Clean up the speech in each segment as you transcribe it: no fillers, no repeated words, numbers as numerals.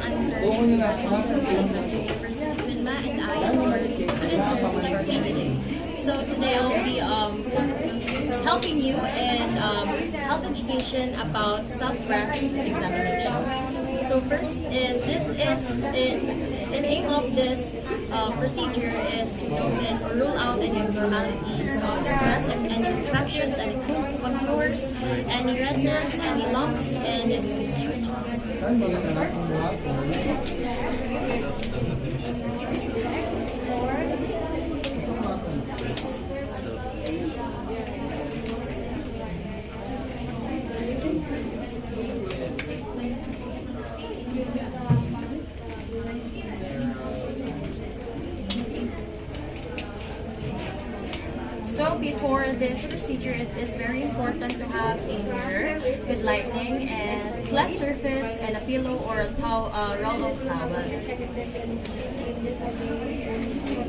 I'm Sarah from Professor University of Minma, and I am your student nurse in charge today. So today I'll be helping you in health education about self-breast examination. So first is the aim of this procedure is to notice or rule out any abnormalities of the breast, and any retractions, any contours, any redness, any lumps, and any discharges. So before this procedure, it is very important to have a mirror, good lighting, and flat surface, and a pillow or a roll of towel.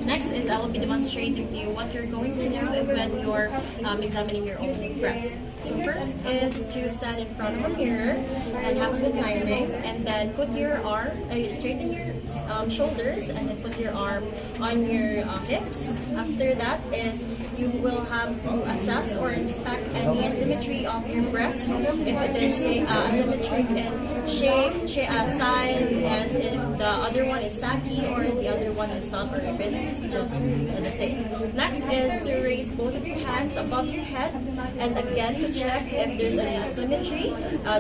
Next is I will be demonstrating to you what you're going to do when you're examining your own breast. So first is to stand in front of a mirror and have a good lighting, and then put your arm, straighten your shoulders, and then put your arm on your hips. After that is you will have to assess or inspect any asymmetry of your breast, if it is asymmetric in shape, size, and if the other one is saggy or the other one is not, or if it's just the same. Next is to raise both of your hands above your head, and again to check if there's any asymmetry,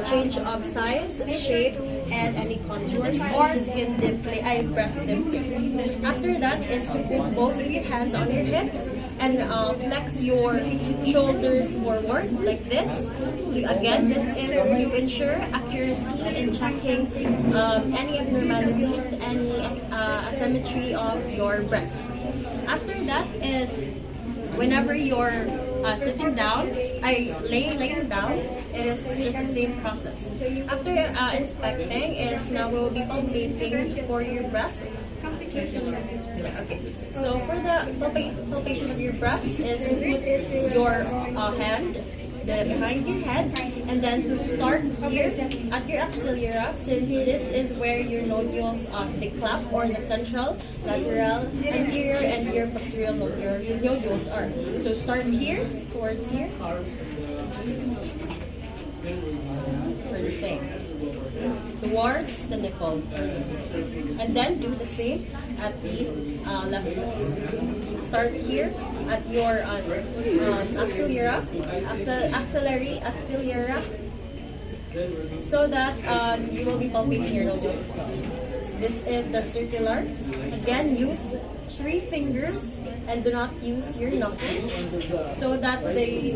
change of size, shape, and any contours or skin dimpling, breast dimpling. After that is to put both of your hands on your hips and flex your shoulders forward like this. Again, this is to ensure accuracy in checking any abnormalities, any asymmetry of your breast. After that is whenever you're sitting down, laying down, it is just the same process. After inspecting is now we'll be palpating for your breast. Okay, so for the palpation of your breast is to put your hand behind your head, and then to start here at your axilla, since this is where your nodules of the clap or the central, lateral, anterior, and your posterior nodules are. So start here, towards here, or the same, towards the nipple, and then do the same at the left breast. Start here at your axillary, so that you will be palpating your nodule as well. So this is the circular. Again, use 3 fingers and do not use your knuckles, so that the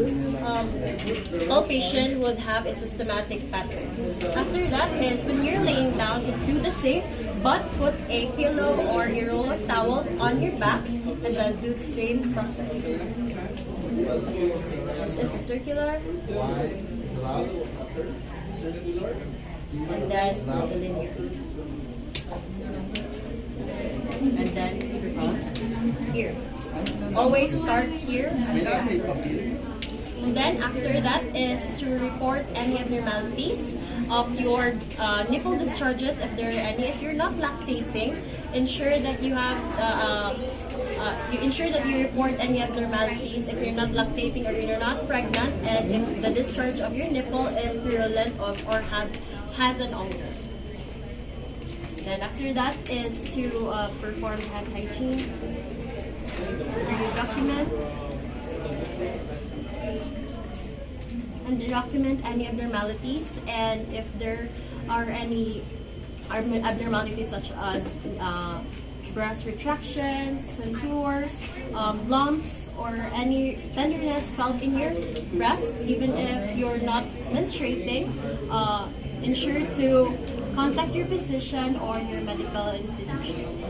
palpation would have a systematic pattern. After that is when you're laying down, just do the same, but put a pillow or a roll of towel on your back, and then do the same process. This is the circular, and then the linear, and then repeat here. Always start here at the axilla. And then after that is to report any abnormalities of your nipple discharges, if there are any. If you're not lactating, ensure that you have you report any abnormalities if you're not lactating or you're not pregnant, and if the discharge of your nipple is purulent or has an ulcer. Then after that is to perform hand hygiene, where you document any abnormalities, and if there are any abnormalities such as breast retractions, contours, lumps, or any tenderness felt in your breast, even if you're not menstruating, ensure to contact your physician or your medical institution.